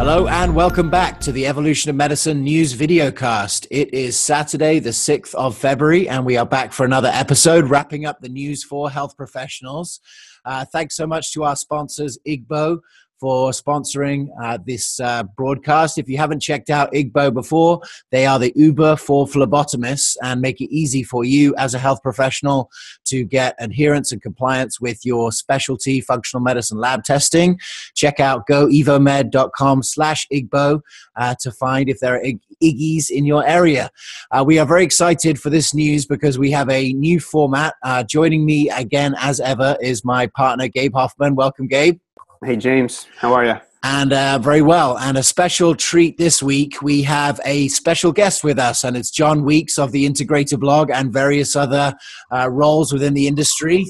Hello and welcome back to the Evolution of Medicine News Videocast. It is Saturday, the 6th of February, and we are back for another episode, wrapping up the news for health professionals. Thanks so much to our sponsors, Igbo, for sponsoring this broadcast. If you haven't checked out Igbo before, they are the Uber for phlebotomists and make it easy for you as a health professional to get adherence and compliance with your specialty functional medicine lab testing. Check out goevomed.com/Igbo to find if there are Iggies in your area. We are very excited for this news because we have a new format. Joining me again, as ever, is my partner, Gabe Hoffman. Welcome, Gabe. Hey, James. How are you? And very well. And a special treat this week, we have a special guest with us, and it's John Weeks of the Integrator blog and various other roles within the industry.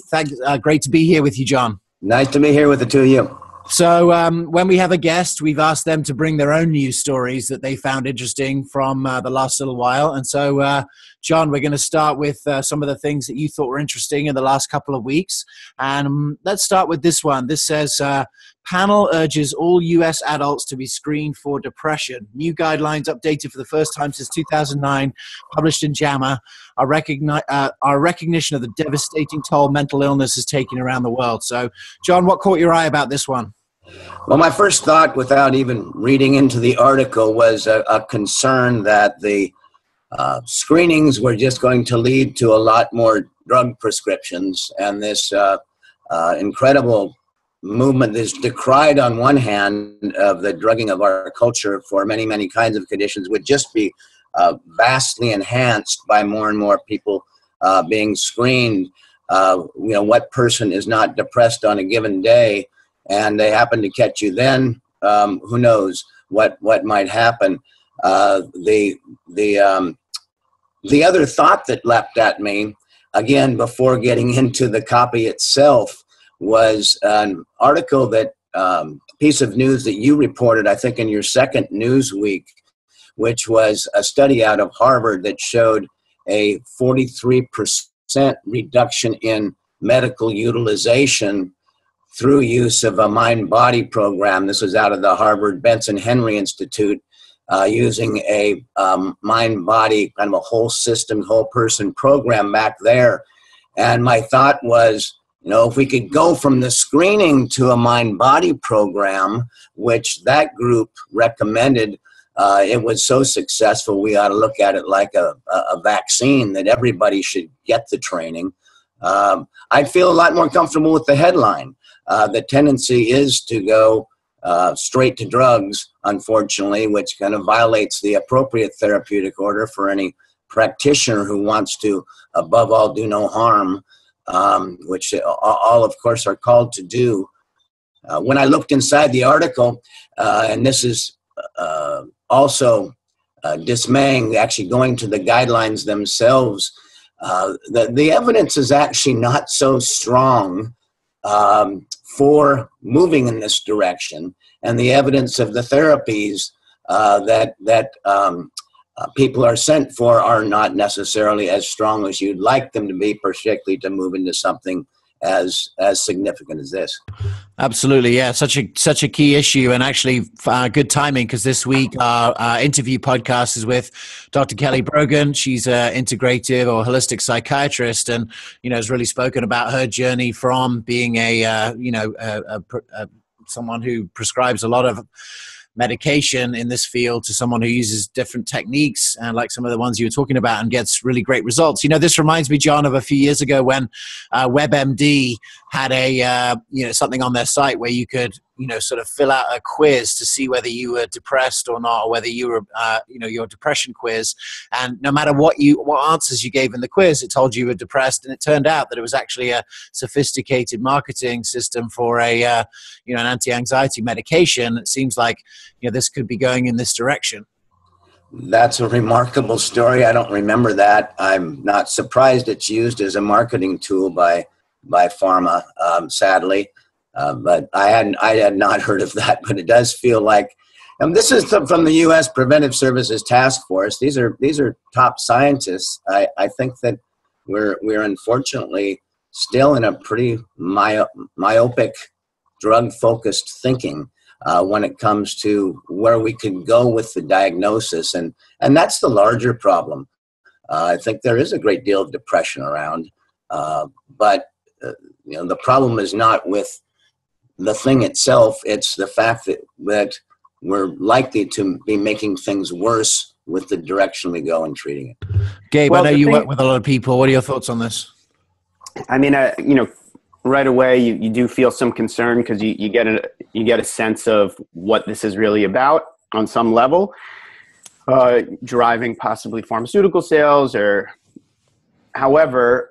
Great to be here with you, John. Nice to be here with the two of you. So when we have a guest, we've asked them to bring their own news stories that they found interesting from the last little while. And so, John, we're going to start with some of the things that you thought were interesting in the last couple of weeks. And let's start with this one. This says, panel urges all U.S. adults to be screened for depression. New guidelines updated for the first time since 2009, published in JAMA, our recognition of the devastating toll mental illness is taking around the world. So, John, what caught your eye about this one? Well, my first thought, without even reading into the article, was a concern that the screenings were just going to lead to a lot more drug prescriptions, and this incredible movement is decried on one hand of the drugging of our culture for many, many kinds of conditions would just be vastly enhanced by more and more people being screened. What person is not depressed on a given day, and they happen to catch you then, who knows what might happen. The other thought that leapt at me, again, before getting into the copy itself, was an article that piece of news that you reported, I think, in your second news week, which was a study out of Harvard that showed a 43% reduction in medical utilization through use of a mind-body program. This was out of the Harvard Benson Henry Institute, using a mind-body, kind of a whole system, whole person program back there. And my thought was, if we could go from the screening to a mind-body program, which that group recommended, it was so successful, we ought to look at it like a vaccine, that everybody should get the training. I'd feel a lot more comfortable with the headline. The tendency is to go straight to drugs, unfortunately, which kind of violates the appropriate therapeutic order for any practitioner who wants to, above all, do no harm, which all, of course, are called to do. When I looked inside the article, and this is also dismaying, actually going to the guidelines themselves, the evidence is actually not so strong for moving in this direction, and the evidence of the therapies that people are sent for are not necessarily as strong as you'd like them to be, particularly to move into something as significant as this. Absolutely, yeah, such a key issue, and actually good timing, because this week our interview podcast is with Dr. Kelly Brogan. She's an integrative or holistic psychiatrist, and has really spoken about her journey from being someone who prescribes a lot of medication in this field to someone who uses different techniques, and like some of the ones you were talking about, and gets really great results. This reminds me, John, of a few years ago when WebMD had a something on their site where you could sort of fill out a quiz to see whether you were depressed or not, or whether you were your depression quiz, and no matter what answers you gave in the quiz, it told you were depressed. And it turned out that it was actually a sophisticated marketing system for an anti-anxiety medication. It seems like this could be going in this direction. That's a remarkable story. I don't remember that. I'm not surprised it's used as a marketing tool by pharma, sadly. But I had not heard of that, but it does feel like, this is from the U.S. Preventive Services Task Force. These are top scientists. I think that we're unfortunately still in a pretty myopic, drug-focused thinking. when it comes to where we could go with the diagnosis. And that's the larger problem. I think there is a great deal of depression around, but the problem is not with the thing itself. It's the fact that we're likely to be making things worse with the direction we go in treating it. Gabe, I know you work with a lot of people. What are your thoughts on this? I mean, right away you do feel some concern because you get a sense of what this is really about on some level, driving possibly pharmaceutical sales or however.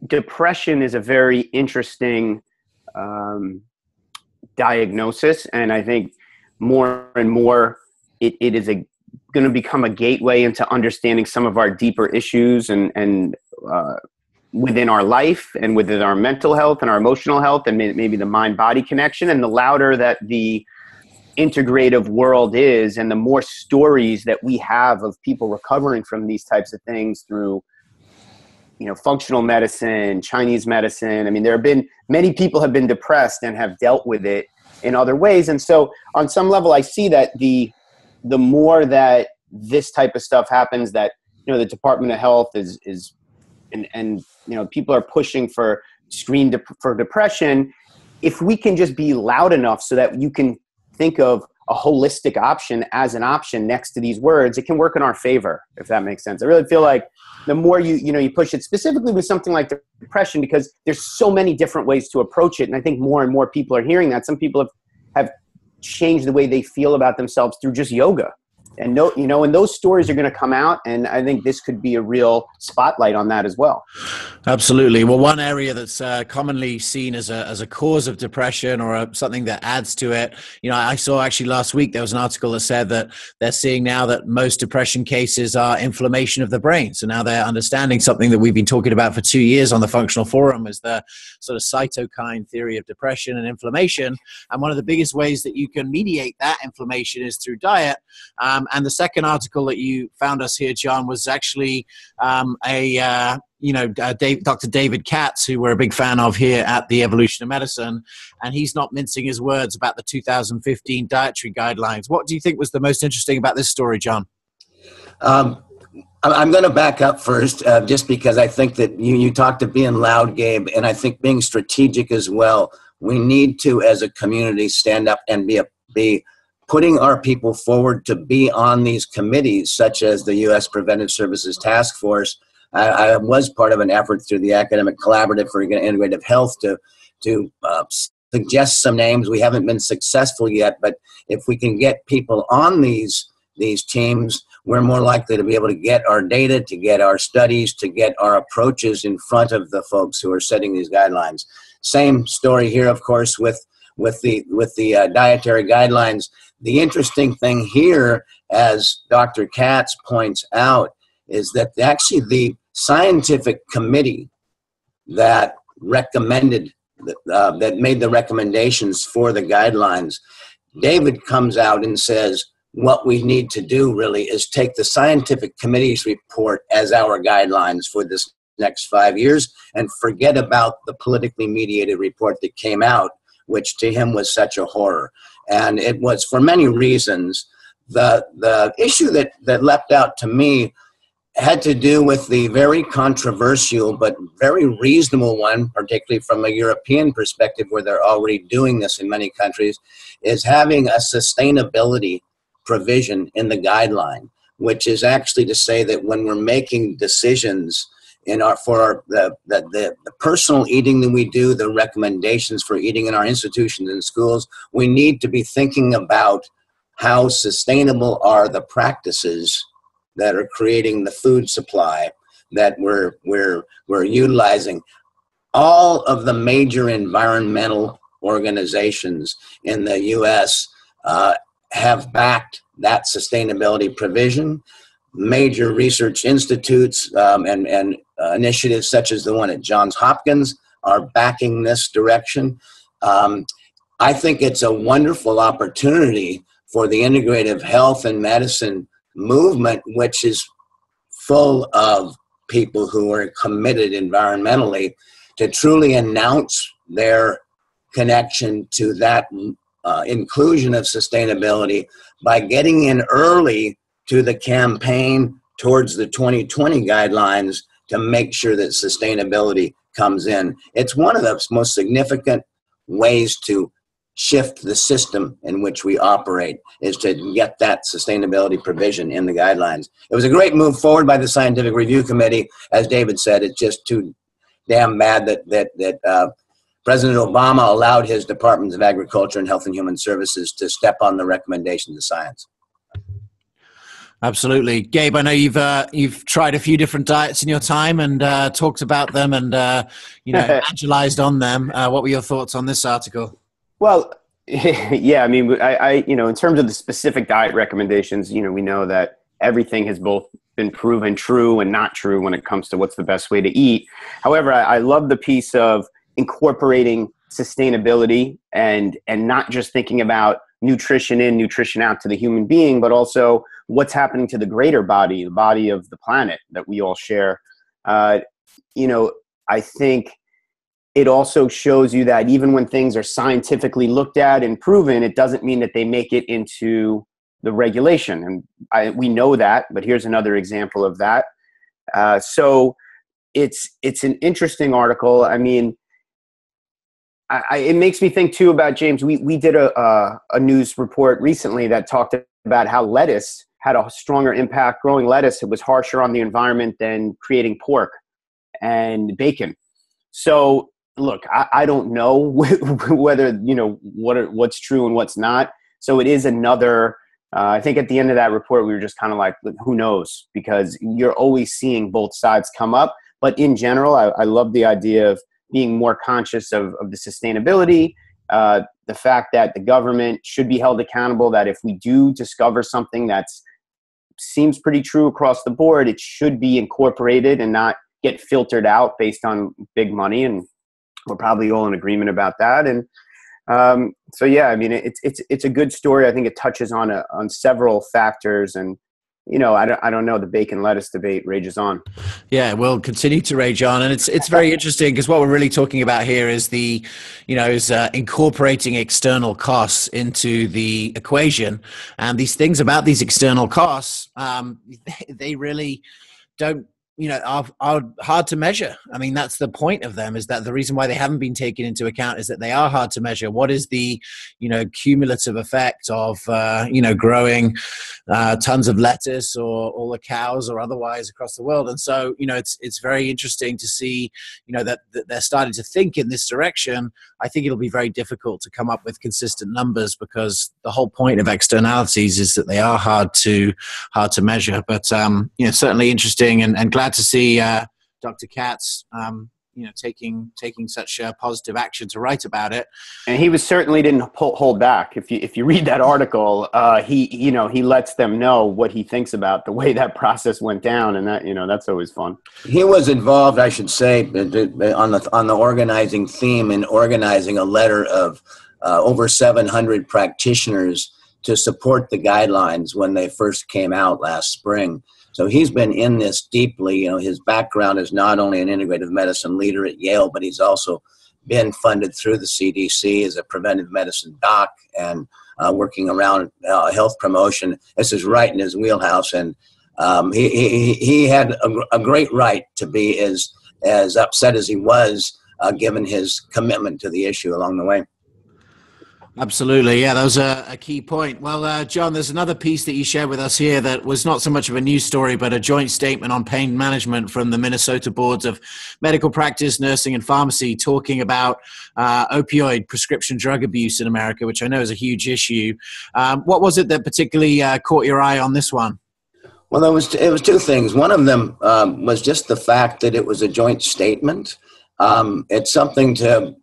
Depression is a very interesting diagnosis, and I think more and more it is going to become a gateway into understanding some of our deeper issues and within our life and within our mental health and our emotional health and maybe the mind-body connection. And the louder that the integrative world is and the more stories that we have of people recovering from these types of things through functional medicine, Chinese medicine. I mean, many people have been depressed and have dealt with it in other ways. And so on some level, I see that the more that this type of stuff happens, that, the Department of Health is and people are pushing for for depression. If we can just be loud enough so that you can think of a holistic option as an option next to these words, it can work in our favor, if that makes sense. I really feel like the more you push it specifically with something like depression, because there's so many different ways to approach it. And I think more and more people are hearing that. Some people have changed the way they feel about themselves through just yoga. And and those stories are going to come out, and I think this could be a real spotlight on that as well. Absolutely. Well, one area that's commonly seen as a cause of depression or something that adds to it, I saw actually last week there was an article that said that they're seeing now that most depression cases are inflammation of the brain. So now they're understanding something that we've been talking about for 2 years on the Functional Forum, is the sort of cytokine theory of depression and inflammation. And one of the biggest ways that you can mediate that inflammation is through diet. And the second article that you found us here, John, was actually Dr. David Katz, who we're a big fan of here at the Evolution of Medicine, and he's not mincing his words about the 2015 Dietary Guidelines. What do you think was the most interesting about this story, John? I'm going to back up first, just because I think that you talked to being loud, Gabe, and I think being strategic as well. We need to, as a community, stand up and be putting our people forward to be on these committees, such as the U.S. Preventive Services Task Force. I was part of an effort through the Academic Collaborative for Integrative Health to suggest some names. We haven't been successful yet, but if we can get people on these teams, we're more likely to be able to get our data, to get our studies, to get our approaches in front of the folks who are setting these guidelines. Same story here, of course, with the dietary guidelines. The interesting thing here, as Dr. Katz points out, is that actually the scientific committee that recommended, that made the recommendations for the guidelines, David comes out and says, what we need to do really is take the scientific committee's report as our guidelines for this next 5 years and forget about the politically mediated report that came out, which to him was such a horror. And it was for many reasons. The issue that leapt out to me had to do with the very controversial but very reasonable one, particularly from a European perspective where they're already doing this in many countries, is having a sustainability provision in the guideline, which is actually to say that when we're making decisions for the personal eating that we do, the recommendations for eating in our institutions and schools, we need to be thinking about how sustainable are the practices that are creating the food supply that we're utilizing. All of the major environmental organizations in the U.S. Have backed that sustainability provision. Major research institutes and initiatives such as the one at Johns Hopkins are backing this direction. I think it's a wonderful opportunity for the integrative health and medicine movement, which is full of people who are committed environmentally, to truly announce their connection to that inclusion of sustainability by getting in early to the campaign towards the 2020 guidelines to make sure that sustainability comes in. It's one of the most significant ways to shift the system in which we operate, is to get that sustainability provision in the guidelines. It was a great move forward by the Scientific Review Committee. As David said, it's just too damn bad that President Obama allowed his Departments of Agriculture and Health and Human Services to step on the recommendations of science. Absolutely. Gabe, I know you've tried a few different diets in your time and talked about them and evangelized on them. What were your thoughts on this article? Well, yeah, I mean, I in terms of the specific diet recommendations, we know that everything has both been proven true and not true when it comes to what's the best way to eat. However, I love the piece of incorporating sustainability and not just thinking about nutrition in, nutrition out to the human being, but also what's happening to the greater body, the body of the planet that we all share. I think it also shows you that even when things are scientifically looked at and proven, it doesn't mean that they make it into the regulation. And we know that, but here's another example of that. So it's an interesting article. I mean, it makes me think too about, James, we did a news report recently that talked about how lettuce had a stronger impact. Growing lettuce, it was harsher on the environment than creating pork and bacon. So look, I don't know whether, what's true and what's not. So it is another, I think at the end of that report, we were just kind of like, who knows? Because you're always seeing both sides come up. But in general, I love the idea of being more conscious of the sustainability, the fact that the government should be held accountable, that if we do discover something that seems pretty true across the board, it should be incorporated and not get filtered out based on big money. And we're probably all in agreement about that. And so, yeah, I mean, it's a good story. I think it touches on several factors. And I don't know. The bacon lettuce debate rages on. Yeah, we'll continue to rage on, and it's very interesting because what we're really talking about here is incorporating external costs into the equation, and these things about these external costs, they really don't. Are hard to measure. I mean, that's the point of them, is that the reason why they haven't been taken into account is that they are hard to measure. What is the, cumulative effect of, growing tons of lettuce or all the cows or otherwise across the world? And so, it's very interesting to see, that they're starting to think in this direction. I think it'll be very difficult to come up with consistent numbers because the whole point of externalities is that they are hard to measure. But, certainly interesting and glad to see Dr. Katz, taking such positive action to write about it. And he certainly didn't hold back. If you read that article, he lets them know what he thinks about the way that process went down, and that's always fun. He was involved, I should say, on the organizing theme in organizing a letter of over 700 practitioners to support the guidelines when they first came out last spring. So he's been in this deeply. His background is not only an integrative medicine leader at Yale, but he's also been funded through the CDC as a preventive medicine doc and working around health promotion. This is right in his wheelhouse, and he had a great right to be as upset as he was, given his commitment to the issue along the way. Absolutely. Yeah, that was a key point. Well, John, there's another piece that you shared with us here that was not so much of a news story, but a joint statement on pain management from the Minnesota Boards of Medical Practice, Nursing, and Pharmacy, talking about opioid prescription drug abuse in America, which I know is a huge issue. What was it that particularly caught your eye on this one? Well, it was two things. One of them was just the fact that it was a joint statement. It's something to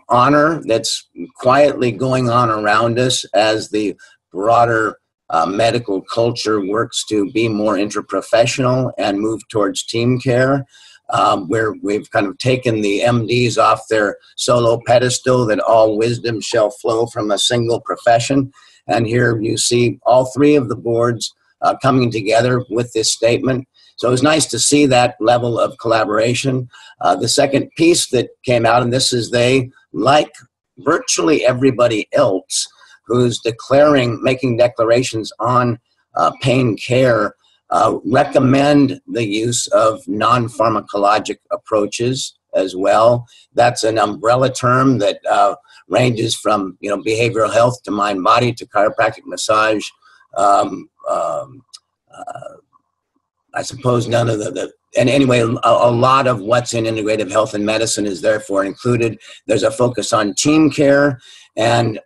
honor that's quietly going on around us as the broader medical culture works to be more interprofessional and move towards team care, where we've kind of taken the MDs off their solo pedestal that all wisdom shall flow from a single profession. And here you see all three of the boards coming together with this statement. So it was nice to see that level of collaboration. The second piece that came out, and this is they, like virtually everybody else, who's making declarations on pain care, recommend the use of non-pharmacologic approaches as well. That's an umbrella term that ranges from behavioral health to mind-body to chiropractic massage. I suppose none of and anyway, a lot of what's in integrative health and medicine is therefore included. There's a focus on team care, and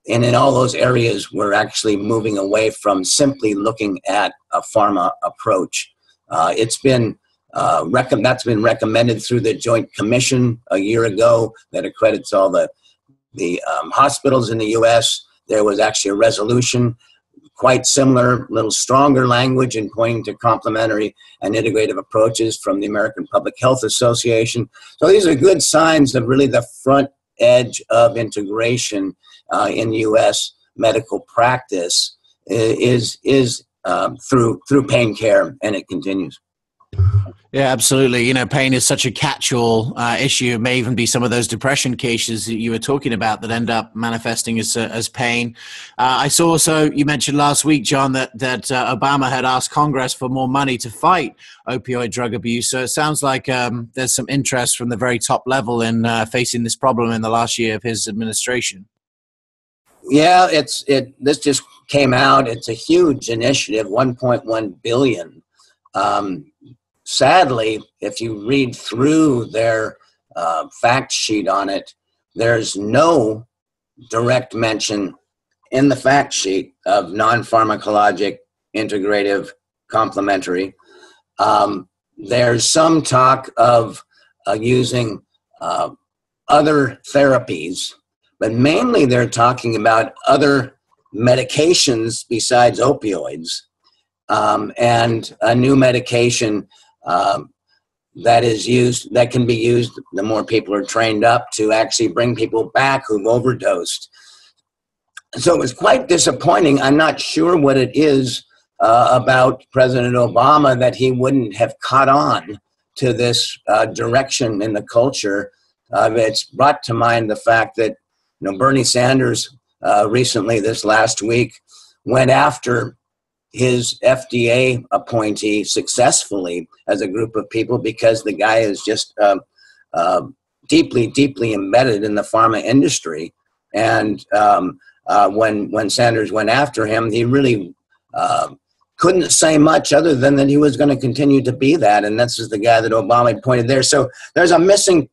in all those areas, we're actually moving away from simply looking at a pharma approach. That's been recommended through the Joint Commission a year ago that accredits all the hospitals in the U.S. There was actually a resolution, quite similar, little stronger language in pointing to complementary and integrative approaches from the American Public Health Association. So these are good signs of really the front edge of integration in U.S. medical practice is through pain care, and it continues. Yeah, absolutely. Pain is such a catch-all issue. It may even be some of those depression cases that you were talking about that end up manifesting as pain. I saw also, you mentioned last week, John, that Obama had asked Congress for more money to fight opioid drug abuse. So it sounds like there's some interest from the very top level in facing this problem in the last year of his administration. Yeah, this just came out. It's a huge initiative, $1.1 billion. Sadly, if you read through their fact sheet on it, there's no direct mention in the fact sheet of non-pharmacologic, integrative, complementary. There's some talk of using other therapies, but mainly they're talking about other medications besides opioids, and a new medication that can be used the more people are trained up to actually bring people back who've overdosed. So it was quite disappointing. I'm not sure what it is about President Obama that he wouldn't have caught on to this direction in the culture. It's brought to mind the fact that Bernie Sanders recently, this last week, went after his FDA appointee successfully as a group of people because the guy is just deeply, deeply embedded in the pharma industry. And when Sanders went after him, he really couldn't say much other than that he was going to continue to be that. And this is the guy that Obama pointed there. So there's a missing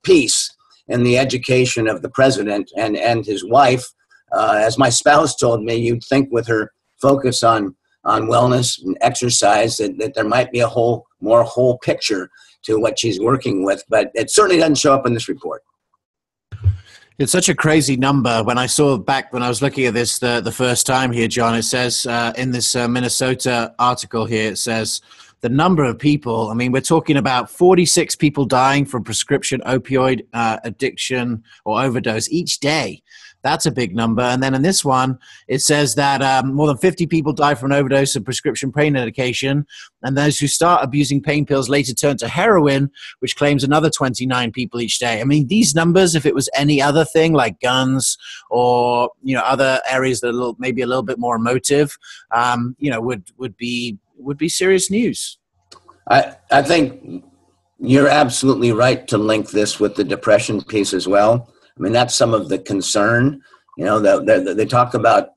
piece in the education of the president and his wife. As my spouse told me, you'd think with her focus on wellness and exercise that there might be a more whole picture to what she's working with, but it certainly doesn't show up in this report. It's such a crazy number. When I saw back when I was looking at this the first time here, John, it says in this Minnesota article here, it says the number of people, I mean, we're talking about 46 people dying from prescription opioid addiction or overdose each day. That's a big number. And then in this one, it says that more than 50 people die from an overdose of prescription pain medication. And those who start abusing pain pills later turn to heroin, which claims another 29 people each day. I mean, these numbers, if it was any other thing like guns or, other areas that are maybe a little bit more emotive, would be serious news. I think you're absolutely right to link this with the depression piece as well. I mean, that's some of the concern. They talk about,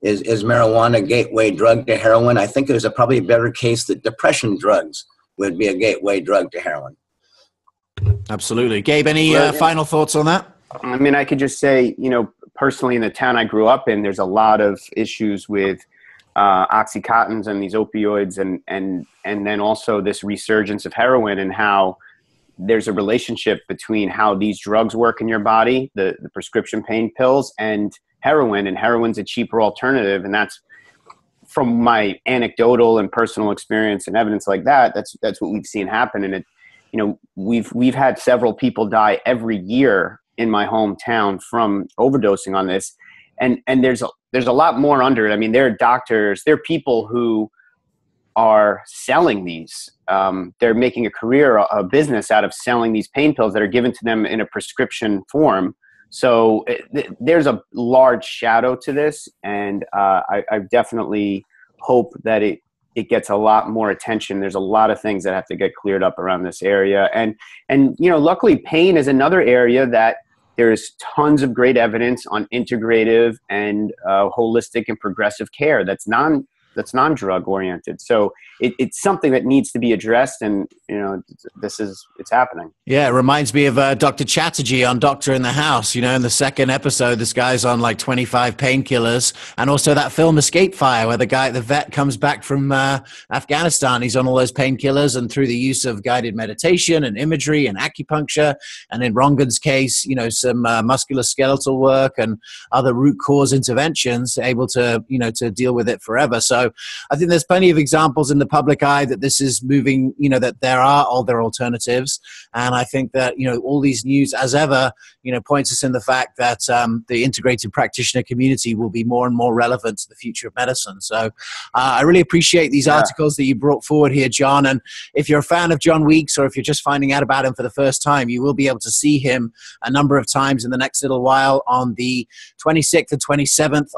is marijuana a gateway drug to heroin? I think there's probably a better case that depression drugs would be a gateway drug to heroin. Absolutely. Gabe, any final thoughts on that? I mean, I could just say, personally in the town I grew up in, there's a lot of issues with Oxycontins and these opioids and then also this resurgence of heroin and how there's a relationship between how these drugs work in your body, the prescription pain pills, and heroin's a cheaper alternative. And that's from my anecdotal and personal experience and evidence like that. That's what we've seen happen. And we've had several people die every year in my hometown from overdosing on this. And there's a lot more under it. I mean, there are doctors, there are people who are selling these. They're making a career, a business out of selling these pain pills that are given to them in a prescription form So there's a large shadow to this, and I definitely hope that it gets a lot more attention. There's a lot of things that have to get cleared up around this area. And luckily pain is another area that there's tons of great evidence on integrative and holistic and progressive care that's non-drug oriented. So it's something that needs to be addressed, and it's happening. Yeah, it reminds me of Dr. Chatterjee on Doctor in the House. In the second episode, this guy's on like 25 painkillers, and also that film Escape Fire, where the vet comes back from Afghanistan. He's on all those painkillers, and through the use of guided meditation and imagery and acupuncture, and in Rongan's case, some musculoskeletal work and other root cause interventions, able to to deal with it forever. So I think there's plenty of examples in the public eye that this is moving, that there are other alternatives. And I think that, all these news as ever, points us in the fact that the integrated practitioner community will be more and more relevant to the future of medicine. So I really appreciate these articles that you brought forward here, John. And if you're a fan of John Weeks, or if you're just finding out about him for the first time, you will be able to see him a number of times in the next little while. On the 26th and 27th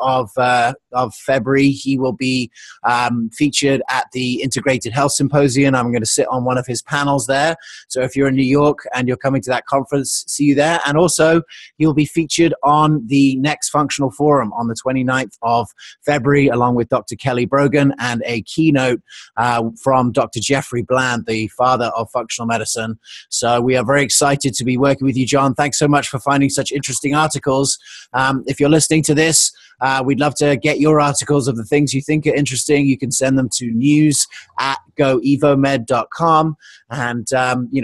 of February, he will be featured at the Integrated Health Symposium. I'm going to sit on one of his panels there. So if you're in New York and you're coming to that conference, see you there. And also, he'll be featured on the next Functional Forum on the 29th of February, along with Dr. Kelly Brogan, and a keynote from Dr. Jeffrey Bland, the father of functional medicine. So we are very excited to be working with you, John. Thanks so much for finding such interesting articles. If you're listening to this, we'd love to get your articles of the things you think are interesting. You can send them to news@goevomed.com, and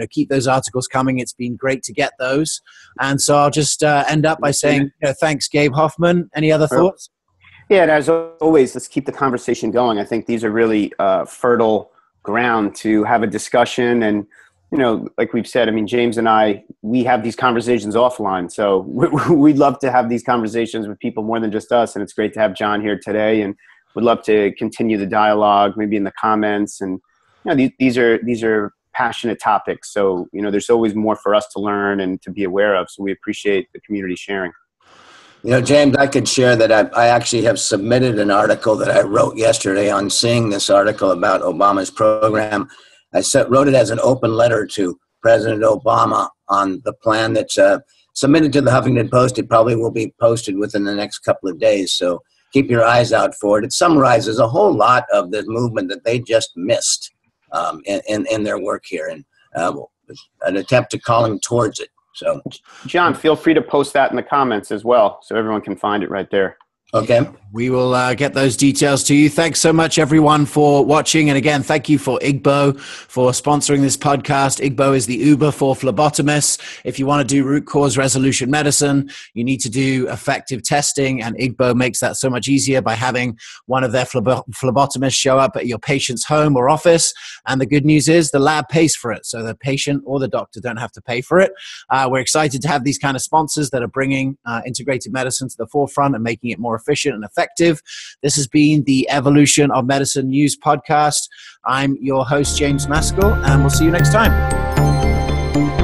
keep those articles coming. It's been great to get those. And so I'll just end up by saying thanks, Gabe Hoffman. Any other thoughts? Yeah, and as always, let's keep the conversation going. I think these are really fertile ground to have a discussion. And like we've said, James and I, we have these conversations offline. So we'd love to have these conversations with people more than just us. And it's great to have John here today, and would love to continue the dialogue, maybe in the comments. And these are passionate topics. So there's always more for us to learn and to be aware of. So we appreciate the community sharing. James, I could share that I actually have submitted an article that I wrote yesterday on seeing this article about Obama's program. I wrote it as an open letter to President Obama on the plan that's submitted to the Huffington Post. It probably will be posted within the next couple of days, so keep your eyes out for it. It summarizes a whole lot of the movement that they just missed in their work here, and an attempt to call them towards it. So, John, feel free to post that in the comments as well, so everyone can find it right there. Okay. We will get those details to you. Thanks so much, everyone, for watching. And again, thank you for IGBO for sponsoring this podcast. IGBO is the Uber for phlebotomists. If you want to do root cause resolution medicine, you need to do effective testing. And IGBO makes that so much easier by having one of their phlebotomists show up at your patient's home or office. And the good news is the lab pays for it. So the patient or the doctor don't have to pay for it. We're excited to have these kind of sponsors that are bringing integrated medicine to the forefront and making it more efficient and effective. This has been the Evolution of Medicine News podcast. I'm your host, James Maskell, and we'll see you next time.